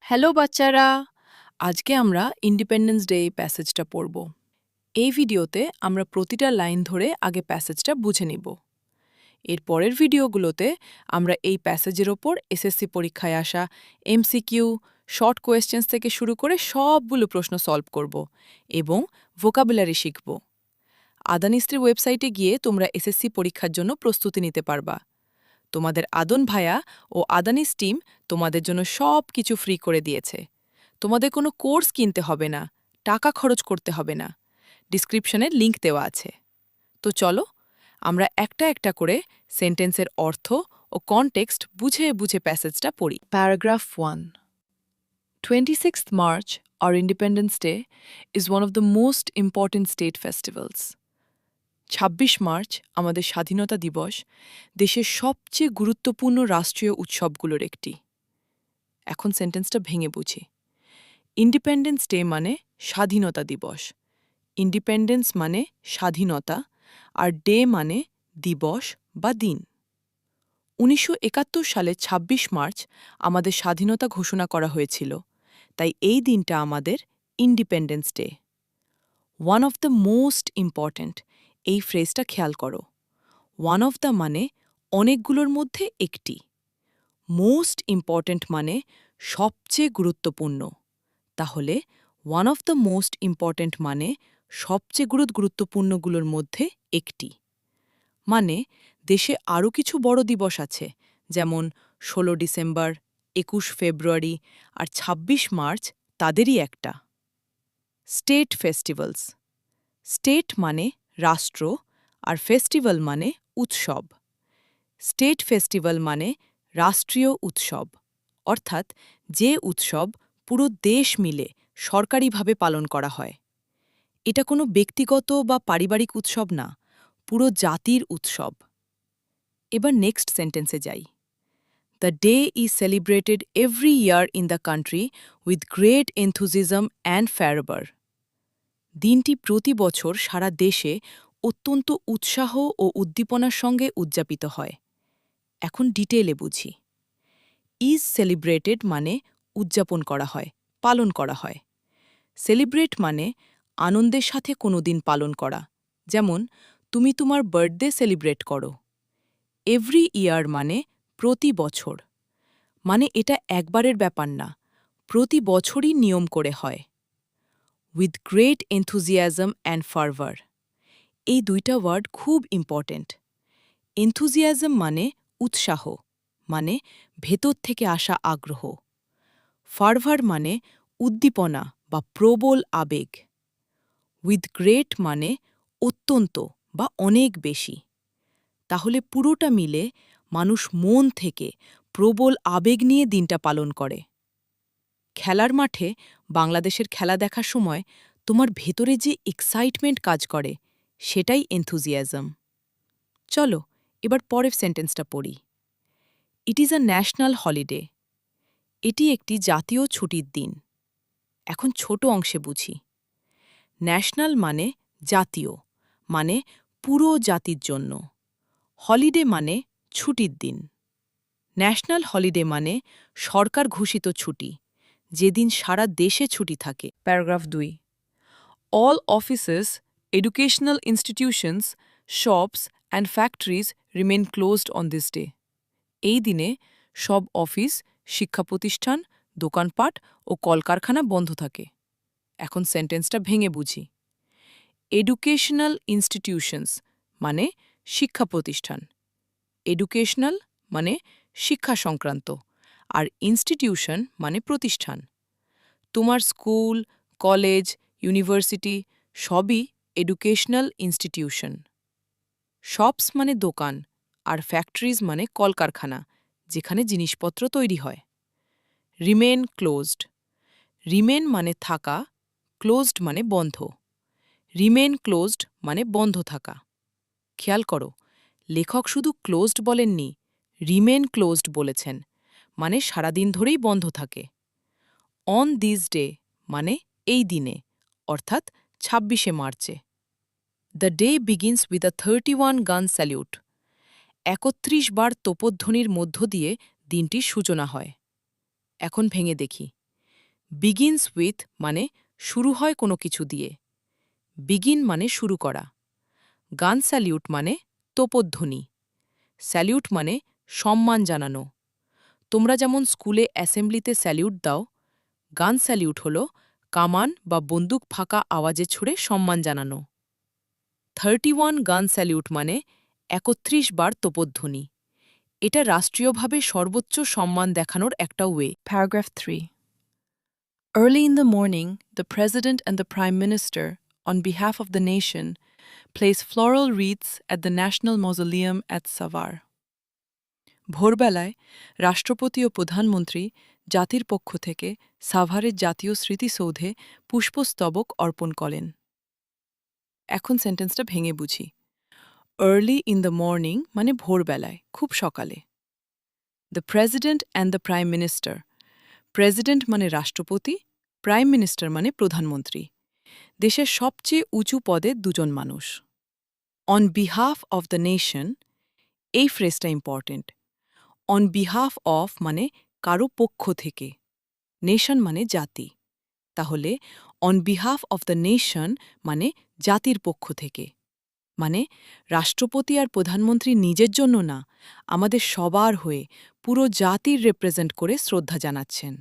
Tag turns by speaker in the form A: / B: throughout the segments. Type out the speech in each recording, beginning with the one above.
A: Hello বাচ্চারা, আজকে আমরা ইন্ডিপেন্ডেন্স ডে প্যাসেজটা পড়ব। এই ভিডিওতে আমরা প্রতিটা লাইন ধরে আগে প্যাসেজটা বুঝে নিব। এর পরের ভিডিওগুলোতে আমরা এই প্যাসেজের ওপর এসএসসি পরীক্ষায় আসা এমসিকিউ, শর্ট কোয়েশ্চেন্স থেকে শুরু করে সবগুলো প্রশ্ন সলভ করব এবং ভোকাবুলারি শিখব। আদানিস্ত্রীর ওয়েবসাইটে গিয়ে তোমরা এসএসসি পরীক্ষার জন্য প্রস্তুতি নিতে পারবা। তোমাদের আদন ভাইয়া ও আদানিস টিম তোমাদের জন্য সব কিছু ফ্রি করে দিয়েছে। তোমাদের কোনো কোর্স কিনতে হবে না, টাকা খরচ করতে হবে না। ডিসক্রিপশনে লিংক দেওয়া আছে। তো চলো আমরা একটা একটা করে সেন্টেন্সের অর্থ ও কনটেক্সট বুঝে বুঝে প্যাসেজটা পড়ি। Paragraph 1. 26th March, our Independence Day, is one of the most important state festivals. ২৬ March আমাদের স্বাধীনতা দিবস দেশের সবচেয়ে গুরুত্বপূর্ণ রাষ্ট্রীয় উৎসবগুলোর একটি। এখন সেন্টেন্সটা ভেঙে বুঝি। ইন্ডিপেন্ডেন্স ডে মানে স্বাধীনতা দিবস। ইন্ডিপেন্ডেন্স মানে স্বাধীনতা, আর ডে মানে দিবস বা দিন। ১৯৭১ সালে ২৬ মার্চ আমাদের স্বাধীনতা ঘোষণা করা হয়েছিল, তাই এই দিনটা আমাদের independence day. One of the most important, এই ফ্রেজটা খেয়াল করো। ওয়ান অফ দ্য মানে অনেকগুলোর মধ্যে একটি, মোস্ট ইম্পর্ট্যান্ট মানে সবচেয়ে গুরুত্বপূর্ণ। তাহলে one of the most important মানে সবচেয়ে গুরুত্বপূর্ণগুলোর মধ্যে একটি। মানে দেশে আরও কিছু বড় দিবস আছে, যেমন ১৬ ডিসেম্বর, ২১ ফেব্রুয়ারি আর ২৬ মার্চ তাদেরই একটা। State festivals. স্টেট মানে রাষ্ট্র আর ফেস্টিভ্যাল মানে উৎসব। স্টেট ফেস্টিভ্যাল মানে রাষ্ট্রীয় উৎসব, অর্থাৎ যে উৎসব পুরো দেশ মিলে সরকারিভাবে পালন করা হয়। এটা কোনো ব্যক্তিগত বা পারিবারিক উৎসব না, পুরো জাতির উৎসব। এবার নেক্সট সেন্টেন্সে যাই। The day is celebrated every year in the country with great enthusiasm and fervour. দিনটি প্রতি বছর সারা দেশে অত্যন্ত উৎসাহ ও উদ্দীপনার সঙ্গে উদযাপিত হয়। এখন ডিটেইলে বুঝি। ইজ সেলিব্রেটেড মানে উদযাপন করা হয়, পালন করা হয়। সেলিব্রেট মানে আনন্দের সাথে কোনো দিন পালন করা, যেমন তুমি তোমার বার্থডে সেলিব্রেট করো। এভরি ইয়ার মানে প্রতি বছর, মানে এটা একবারের ব্যাপার না, প্রতি বছরই নিয়ম করে হয়। উইথ গ্রেট এনথুজিয়াজম অ্যান্ড ফার্ভার, এই দুইটা ওয়ার্ড খুব ইম্পর্ট্যান্ট। এনথুজিয়াজম মানে উৎসাহ, মানে ভেতর থেকে আসা আগ্রহ। ফার্ভার মানে উদ্দীপনা বা প্রবল আবেগ। উইথ গ্রেট মানে অত্যন্ত বা অনেক বেশি। তাহলে পুরোটা মিলে মানুষ মন থেকে প্রবল আবেগ নিয়ে দিনটা পালন করে। খেলার মাঠে বাংলাদেশের খেলা দেখার সময় তোমার ভেতরে যে এক্সাইটমেন্ট কাজ করে, সেটাই এনথুজিয়াজম। চলো এবার পরের সেন্টেন্সটা পড়ি। It is a national holiday. এটি একটি জাতীয় ছুটির দিন। এখন ছোট অংশে বুঝি। ন্যাশনাল মানে জাতীয়, মানে পুরো জাতির জন্য। হলিডে মানে ছুটির দিন। ন্যাশনাল হলিডে মানে সরকার ঘোষিত ছুটি, যেদিন সারা দেশে ছুটি থাকে। Paragraph 2. All offices, educational institutions, shops and factories remain closed on this day. এই দিনে সব অফিস, শিক্ষা প্রতিষ্ঠান, দোকানপাট ও কলকারখানা বন্ধ থাকে। এখন সেন্টেন্সটা ভেঙে বুঝি। এডুকেশনাল ইনস্টিটিউশনস মানে শিক্ষা প্রতিষ্ঠান। এডুকেশনাল মানে শিক্ষা সংক্রান্ত, আর ইনস্টিটিউশন মানে প্রতিষ্ঠান। তোমার স্কুল, কলেজ, ইউনিভার্সিটি সবই এডুকেশনাল ইনস্টিটিউশন। শপস মানে দোকান, আর ফ্যাক্টরিজ মানে কলকারখানা, যেখানে জিনিসপত্র তৈরি হয়। Remain closed. রিমেন মানে থাকা, ক্লোজড মানে বন্ধ। রিমেন ক্লোজড মানে বন্ধ থাকা। খেয়াল করো, লেখক শুধু ক্লোজড বলেননি, রিমেন ক্লোজড বলেছেন, মানে সারাদিন ধরেই বন্ধ থাকে। অন দিস ডে মানে এই দিনে, অর্থাৎ ২৬শে মার্চে। The day begins with a 31 গান স্যালিউট। ৩১ বার তোপধ্বনির মধ্য দিয়ে দিনটির সূচনা হয়। এখন ভেঙে দেখি। বিগিনস উইথ মানে শুরু হয় কোনো কিছু দিয়ে। বিগিন মানে শুরু করা। গান স্যালিউট মানে তোপধ্বনি। স্যালিউট মানে সম্মান জানানো। তোমরা যেমন স্কুলে অ্যাসেম্বলিতে স্যালিউট দাও, গান স্যালিউট হল কামান বা বন্দুক ফাঁকা আওয়াজে ছুড়ে সম্মান জানানো। 31 গান স্যালিউট মানে ৩১ বার তোপধ্বনি। এটা রাষ্ট্রীয়ভাবে সর্বোচ্চ সম্মান দেখানোর একটা way. Paragraph 3. Early in the morning, the President and the Prime Minister, on behalf of the nation, place floral wreaths at the National Mausoleum at Savar. ভোরবেলায় রাষ্ট্রপতি ও প্রধানমন্ত্রী জাতির পক্ষ থেকে সাভারের জাতীয় স্মৃতিসৌধে পুষ্পস্তবক অর্পণ করেন। এখন সেন্টেন্সটা ভেঙে বুঝি। আর্লি ইন দ্য মর্নিং মানে ভোরবেলায়, খুব সকালে। The president and the prime minister. President মানে রাষ্ট্রপতি, প্রাইম মিনিস্টার মানে প্রধানমন্ত্রী। দেশের সবচেয়ে উঁচু পদে দুজন মানুষ। On behalf of the nation, এই ফ্রেজটা ইম্পর্টেন্ট। অন বিহাফ অফ মানে কারো পক্ষ থেকে, নেশন মানে জাতি। তাহলে on behalf of the nation মানে জাতির পক্ষ থেকে, মানে রাষ্ট্রপতি আর প্রধানমন্ত্রী নিজের জন্য না, আমাদের সবার হয়ে পুরো জাতির রিপ্রেজেন্ট করে শ্রদ্ধা জানাচ্ছেন।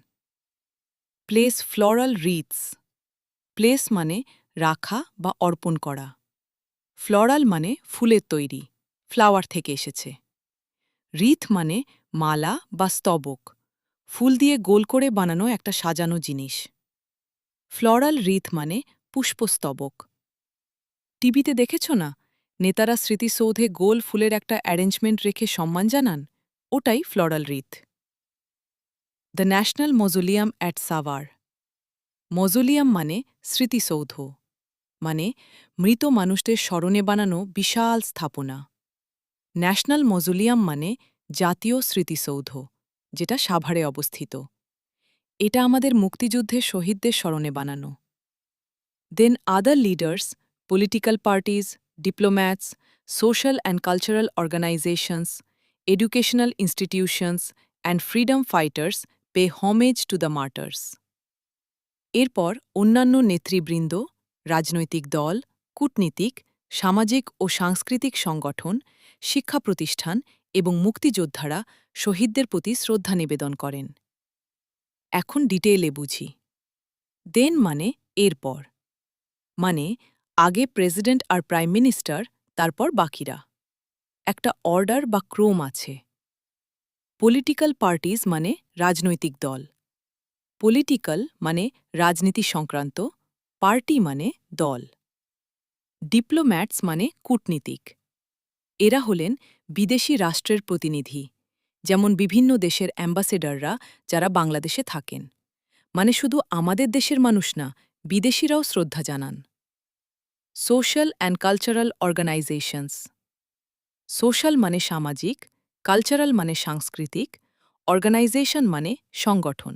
A: Place floral রিথস। প্লেস মানে রাখা বা অর্পণ করা। ফ্লোরাল মানে ফুলের তৈরি, ফ্লাওয়ার থেকে এসেছে। রিথ মানে মালা বা স্তবক, ফুল দিয়ে গোল করে বানানো একটা সাজানো জিনিস। ফ্লোরাল রিথ মানে পুষ্পস্তবক। টিভিতে দেখেছ না, নেতারা স্মৃতিসৌধে গোল ফুলের একটা অ্যারেঞ্জমেন্ট রেখে সম্মান জানান, ওটাই floral wreath. The national mausoleum at Savar. Mausoleum মানে স্মৃতিসৌধ, মানে মৃত মানুষদের স্মরণে বানানো বিশাল স্থাপনা। ন্যাশনাল মজোলিয়াম মানে জাতীয় স্মৃতিসৌধ, যেটা সাভারে অবস্থিত। এটা আমাদের মুক্তিযুদ্ধের শহীদদের স্মরণে বানানো। Then other leaders, political parties, diplomats, social and cultural organisations, educational institutions and freedom fighters pay homage to the martyrs. এরপর অন্যান্য নেতৃবৃন্দ, রাজনৈতিক দল, কূটনীতিক, সামাজিক ও সাংস্কৃতিক সংগঠন, শিক্ষা প্রতিষ্ঠান এবং মুক্তিযোদ্ধারা শহীদদের প্রতি শ্রদ্ধা নিবেদন করেন। এখন ডিটেইলে বুঝি। দেন মানে এরপর, মানে আগে প্রেসিডেন্ট আর প্রাইম মিনিস্টার, তারপর বাকিরা। একটা অর্ডার বা ক্রম আছে। পলিটিক্যাল পার্টিজ মানে রাজনৈতিক দল। পলিটিক্যাল মানে রাজনীতি সংক্রান্ত, পার্টি মানে দল। ডিপ্লোম্যাটস মানে কূটনীতিক। এরা হলেন বিদেশি রাষ্ট্রের প্রতিনিধি, যেমন বিভিন্ন দেশের অ্যাম্বাসেডাররা যারা বাংলাদেশে থাকেন, মানে শুধু আমাদের দেশের মানুষ না, বিদেশিরাও শ্রদ্ধা জানান। Social and cultural organizations. Social মানে সামাজিক, কালচারাল মানে সাংস্কৃতিক, অর্গানাইজেশন মানে সংগঠন,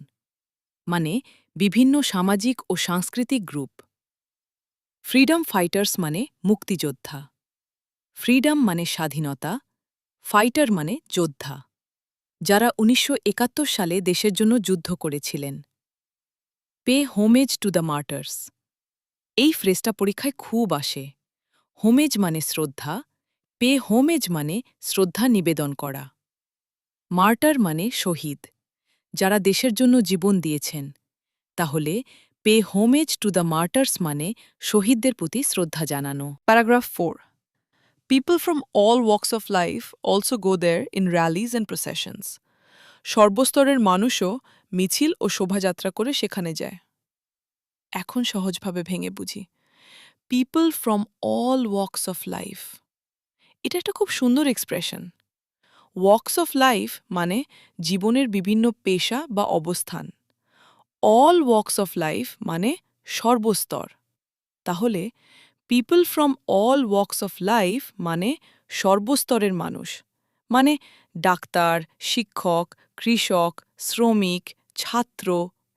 A: মানে বিভিন্ন সামাজিক ও সাংস্কৃতিক গ্রুপ। ফ্রিডম ফাইটার্স মানে মুক্তিযোদ্ধা। ফ্রিডম মানে স্বাধীনতা, ফাইটার মানে যোদ্ধা, যারা ১৯৭১ সালে দেশের জন্য যুদ্ধ করেছিলেন। Pay homage to the martyrs. এই ফ্রেজটা পরীক্ষায় খুব আসে। হোমেজ মানে শ্রদ্ধা, পে হোমেজ মানে শ্রদ্ধা নিবেদন করা। মার্টার মানে শহীদ, যারা দেশের জন্য জীবন দিয়েছেন। তাহলে pay homage to the martyrs মানে শহীদদের প্রতি শ্রদ্ধা জানানো। Paragraph 4. People from all walks of life also go there in rallies and processions. সর্বস্তরের মানুষও মিছিল ও শোভাযাত্রা করে সেখানে যায়। এখন সহজভাবে ভেঙে বুঝি। People from all walks of life, এটা একটা খুব সুন্দর এক্সপ্রেশন। ওয়াকস অফ লাইফ মানে জীবনের বিভিন্ন পেশা বা অবস্থান। অল ওয়াকস অফ লাইফ মানে সর্বস্তর। তাহলে people from all walks of life মানে সর্বস্তরের মানুষ, মানে ডাক্তার, শিক্ষক, কৃষক, শ্রমিক, ছাত্র,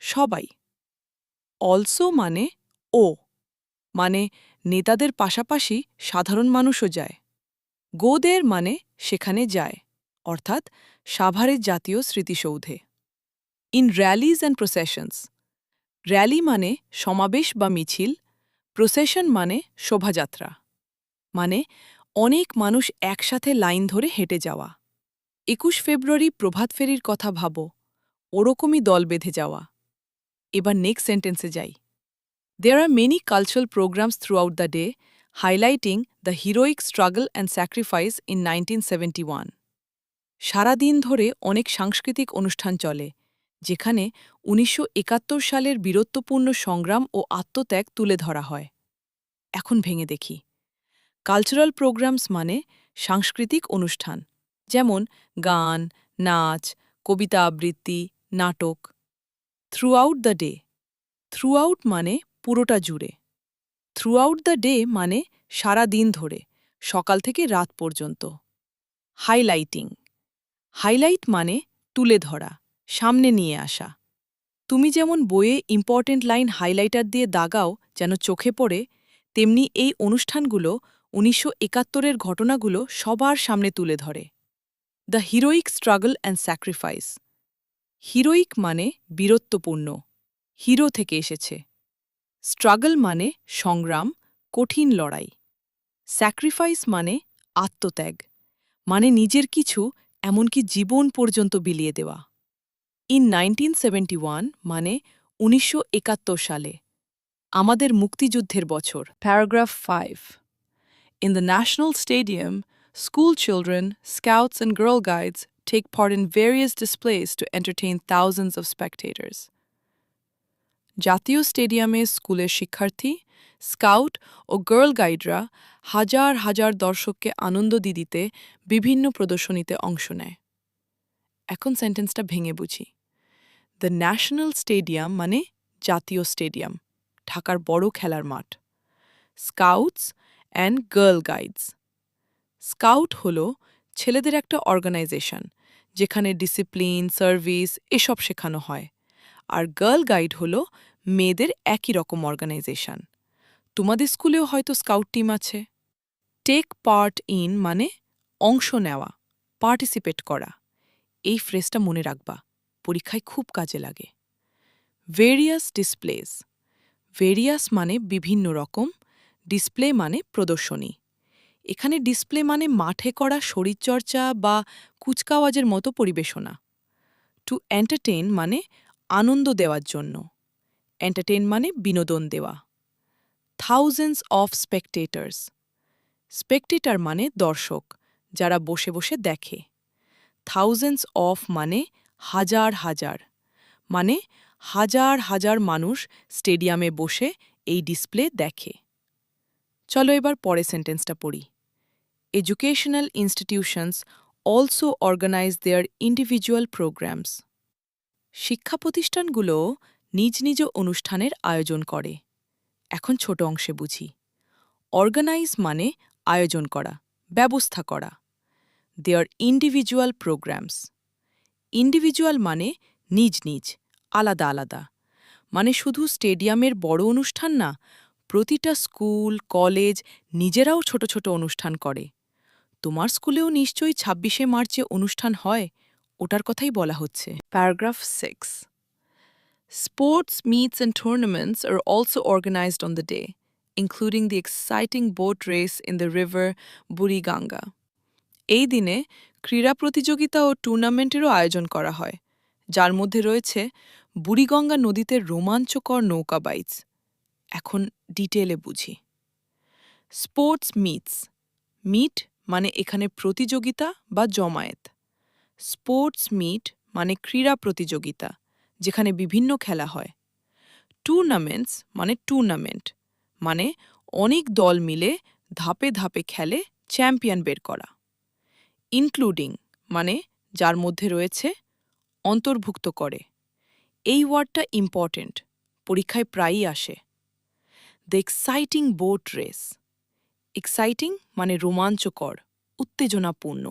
A: সবাই। অলসো মানে ও, মানে নেতাদের পাশাপাশি সাধারণ মানুষও যায়। গোদের মানে সেখানে যায়, অর্থাৎ সাভারের জাতীয় স্মৃতিসৌধে। In rallies and processions, rally মানে সমাবেশ বা মিছিল, প্রসেশন মানে শোভাযাত্রা, মানে অনেক মানুষ একসাথে লাইন ধরে হেঁটে যাওয়া। ২১ ফেব্রুয়ারি প্রভাত ফেরির কথা ভাবো, ওরকমই দল বেঁধে যাওয়া। এবার নেক্সট সেন্টেন্সে যাই। There are many cultural programs throughout the day highlighting the heroic struggle and sacrifice in 1971. সারা দিন ধরে অনেক সাংস্কৃতিক অনুষ্ঠান চলে, যেখানে ১৯৭১ সালের বীরত্বপূর্ণ সংগ্রাম ও আত্মত্যাগ তুলে ধরা হয়। এখন ভেঙে দেখি। কালচারাল প্রোগ্রামস মানে সাংস্কৃতিক অনুষ্ঠান, যেমন গান, নাচ, কবিতা আবৃত্তি, নাটক। থ্রুআউট দ্য ডে, থ্রুআউট মানে পুরোটা জুড়ে। থ্রুআউট দ্য ডে মানে সারা দিন ধরে, সকাল থেকে রাত পর্যন্ত। হাইলাইটিং, হাইলাইট মানে তুলে ধরা, সামনে নিয়ে আসা। তুমি যেমন বইয়ে ইম্পর্টেন্ট লাইন হাইলাইটার দিয়ে দাগাও যেন চোখে পড়ে, তেমনি এই অনুষ্ঠানগুলো ১৯৭১-এর ঘটনাগুলো সবার সামনে তুলে ধরে। The heroic struggle and sacrifice, heroic মানে বীরত্বপূর্ণ, হিরো থেকে এসেছে। স্ট্রাগল মানে সংগ্রাম, কঠিন লড়াই। স্যাক্রিফাইস মানে আত্মত্যাগ, মানে নিজের কিছু, এমনকি জীবন পর্যন্ত বিলিয়ে দেওয়া। ইন 1971 মানে ১৯৭১ সালে, আমাদের মুক্তিযুদ্ধের বছর। Paragraph 5. In the National Stadium, school children, scouts and Girl Guides take part in various displays to entertain thousands of spectators. জাতীয় স্টেডিয়ামে স্কুলের শিক্ষার্থী, স্কাউট ও গার্ল গাইডরা হাজার হাজার দর্শককে আনন্দ দিতে বিভিন্ন প্রদর্শনীতে অংশ নেয়। এখন সেন্টেন্সটা ভেঙে বুঝি। দ্য ন্যাশনাল স্টেডিয়াম মানে জাতীয় স্টেডিয়াম, ঢাকার বড় খেলার মাঠ। Scouts and girl guides, scout হল ছেলেদের একটা অর্গানাইজেশন, যেখানে ডিসিপ্লিন, সার্ভিস এসব শেখানো হয়। আর গার্ল গাইড হল মেয়েদের একই রকম অর্গানাইজেশন। তোমাদের স্কুলেও হয়তো স্কাউট টিম আছে। টেক পার্ট ইন মানে অংশ নেওয়া, পার্টিসিপেট করা। এই ফ্রেজটা মনে রাখবা, পরীক্ষায় খুব কাজে লাগে। ভেরিয়াস ডিসপ্লেস, ভেরিয়াস মানে বিভিন্ন রকম, ডিসপ্লে মানে প্রদর্শনী। এখানে ডিসপ্লে মানে মাঠে করা শরীরচর্চা বা কুচকাওয়াজের মতো পরিবেশনা। টু এন্টারটেইন মানে আনন্দ দেওয়ার জন্য, এন্টারটেইন মানে বিনোদন দেওয়া। থাউজেন্ডস অফ স্পেকটেটার্স, স্পেকটেটার মানে দর্শক, যারা বসে বসে দেখে। থাউজেন্ডস অফ মানে হাজার হাজার, মানে হাজার হাজার মানুষ স্টেডিয়ামে বসে এই ডিসপ্লে দেখে। চলো এবার পরে সেন্টেন্সটা পড়ি। Educational institutions also organize their individual programs. শিক্ষা প্রতিষ্ঠানগুলো নিজ নিজ অনুষ্ঠানের আয়োজন করে। এখন ছোট অংশে বুঝি। অর্গানাইজ মানে আয়োজন করা, ব্যবস্থা করা। দেয়ার ইন্ডিভিজুয়াল প্রোগ্রামস, ইন্ডিভিজুয়াল মানে নিজ নিজ, আলাদা আলাদা, মানে শুধু স্টেডিয়ামের বড় অনুষ্ঠান না, প্রতিটা স্কুল, কলেজ নিজেরাও ছোট ছোট অনুষ্ঠান করে। তোমার স্কুলেও নিশ্চয়ই ২৬শে মার্চে অনুষ্ঠান হয়, ওটার কথাই বলা হচ্ছে। Paragraph 6. Sports meets and tournaments are also organized on the day, including the exciting boat race in the river Buriganga. এই দিনে ক্রীড়া প্রতিযোগিতা ও টুর্নামেন্টেরও আয়োজন করা হয়, যার মধ্যে রয়েছে বুড়িগঙ্গা নদীতে রোমাঞ্চকর নৌকা বাইচ। এখন ডিটেলে বুঝি। স্পোর্টস মিটস, মিট মানে এখানে প্রতিযোগিতা বা জমায়েত। স্পোর্টস মিট মানে ক্রীড়া প্রতিযোগিতা, যেখানে বিভিন্ন খেলা হয়। টুর্নামেন্টস মানে টুর্নামেন্ট, মানে অনেক দল মিলে ধাপে ধাপে খেলে চ্যাম্পিয়ন বের করা। ইনক্লুডিং মানে যার মধ্যে রয়েছে, অন্তর্ভুক্ত করে। এই ওয়ার্ডটা ইম্পর্টেন্ট, পরীক্ষায় প্রায়ই আসে। The exciting boat race, exciting মানে রোমাঞ্চকর, উত্তেজনাপূর্ণ।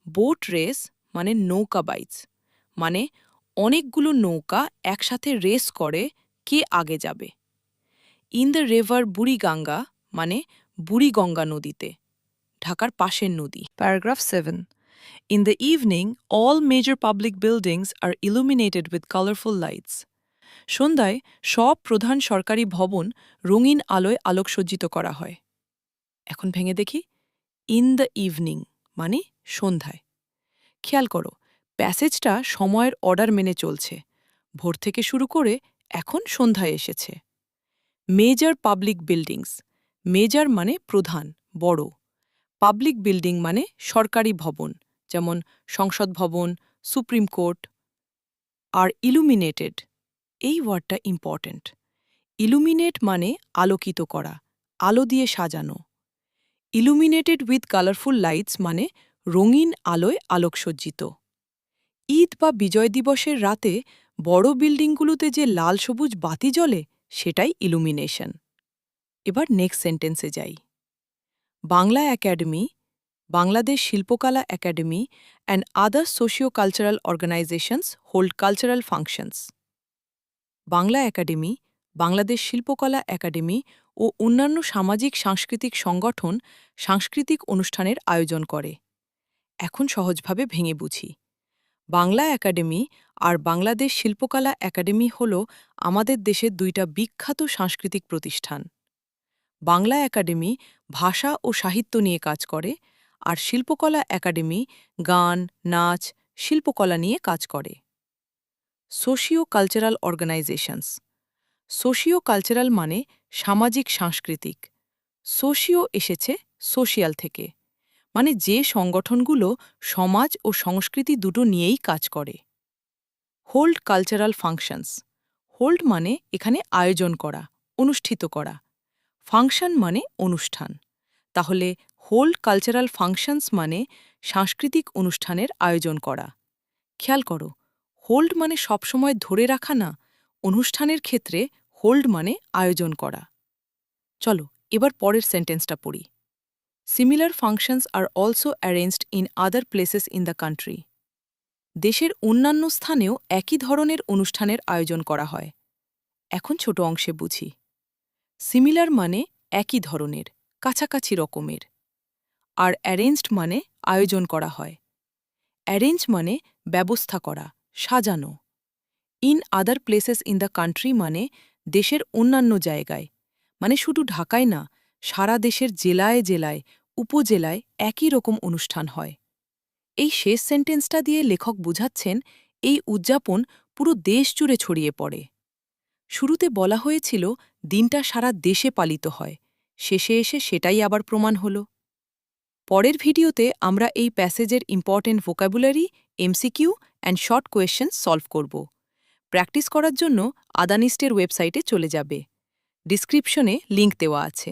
A: বোট রেস মানে নৌকা বাইচ, মানে অনেকগুলো নৌকা একসাথে রেস করে কে আগে যাবে। ইন দ্য রিভার বুড়িগঙ্গা মানে বুড়িগঙ্গা নদীতে, ঢাকার পাশের নদী। Paragraph 7. In the evening, all major public buildings are illuminated with colorful lights. সন্ধ্যায় সব প্রধান সরকারি ভবন রঙিন আলোয় আলোকসজ্জিত করা হয়। এখন ভেঙে দেখি, ইন দ্য ইভনিং মানে সন্ধ্যায়। খেয়াল করো, প্যাসেজটা সময়ের অর্ডার মেনে চলছে। ভোর থেকে শুরু করে এখন সন্ধ্যায় এসেছে। মেজর পাবলিক বিল্ডিংস, মেজর মানে প্রধান, বড়। পাবলিক বিল্ডিং মানে সরকারি ভবন, যেমন সংসদ ভবন, সুপ্রিম কোর্ট। আর ইলুমিনেটেড, এই ওয়ার্ডটা ইম্পর্ট্যান্ট। ইলুমিনেট মানে আলোকিত করা, আলো দিয়ে সাজানো। ইলুমিনেটেড উইথ কালারফুল লাইটস মানে রঙিন আলোয় আলোকসজ্জিত। ঈদ বা বিজয় দিবসের রাতে বড় বিল্ডিংগুলোতে যে লাল সবুজ বাতি জ্বলে, সেটাই ইলুমিনেশন। এবার নেক্সট সেন্টেন্সে যাই। Bangla Academy, Bangladesh Shilpakala Academy and other socio cultural organizations hold cultural functions. Bangla Academy, Bangladesh Shilpakala Academy ও অন্যান্য সামাজিক সাংস্কৃতিক সংগঠন সাংস্কৃতিক অনুষ্ঠানের আয়োজন করে। এখন সহজভাবে ভেঙে বুঝি। বাংলা একাডেমি আর বাংলাদেশ শিল্পকলা একাডেমি হল আমাদের দেশের দুইটা বিখ্যাত সাংস্কৃতিক প্রতিষ্ঠান। বাংলা একাডেমি ভাষা ও সাহিত্য নিয়ে কাজ করে, আর শিল্পকলা একাডেমি গান, নাচ, শিল্পকলা নিয়ে কাজ করে। Socio cultural organizations, socio cultural মানে সামাজিক সাংস্কৃতিক। সোশিও এসেছে সোশিয়াল থেকে, মানে যে সংগঠনগুলো সমাজ ও সংস্কৃতি দুটো নিয়েই কাজ করে। হোল্ড কালচারাল ফাংশনস, হোল্ড মানে এখানে আয়োজন করা, অনুষ্ঠিত করা। ফাংশন মানে অনুষ্ঠান। তাহলে হোল্ড কালচারাল ফাংশনস মানে সাংস্কৃতিক অনুষ্ঠানের আয়োজন করা। খেয়াল করো, হোল্ড মানে সবসময় ধরে রাখা না, অনুষ্ঠানের ক্ষেত্রে হোল্ড মানে আয়োজন করা। চলো এবার পরের সেন্টেন্সটা পড়ি। Similar functions are also arranged in other places in the country. দেশের অন্যান্য স্থানেও একই ধরনের অনুষ্ঠানের আয়োজন করা হয়। এখন ছোট অংশে বুঝি। সিমিলার মানে একই ধরনের, কাছাকাছি রকমের। আর অ্যারেঞ্জড মানে আয়োজন করা হয়। অ্যারেঞ্জ মানে ব্যবস্থা করা, সাজানো। In other places in the country মানে দেশের অন্যান্য জায়গায়, মানে শুধু ঢাকায় না, সারা দেশের জেলায় জেলায়, উপজেলায় একই রকম অনুষ্ঠান হয়। এই শেষ সেন্টেন্সটা দিয়ে লেখক বুঝাচ্ছেন এই উদযাপন পুরো দেশ জুড়ে ছড়িয়ে পড়ে। শুরুতে বলা হয়েছিল দিনটা সারা দেশে পালিত হয়, শেষে এসে সেটাই আবার প্রমাণ হল। পরের ভিডিওতে আমরা এই প্যাসেজের important vocabulary, MCQ and short question solve করব। প্র্যাকটিস করার জন্য আদানিস্টের ওয়েবসাইটে চলে যাবে। ডিসক্রিপশনে লিংক দেওয়া আছে।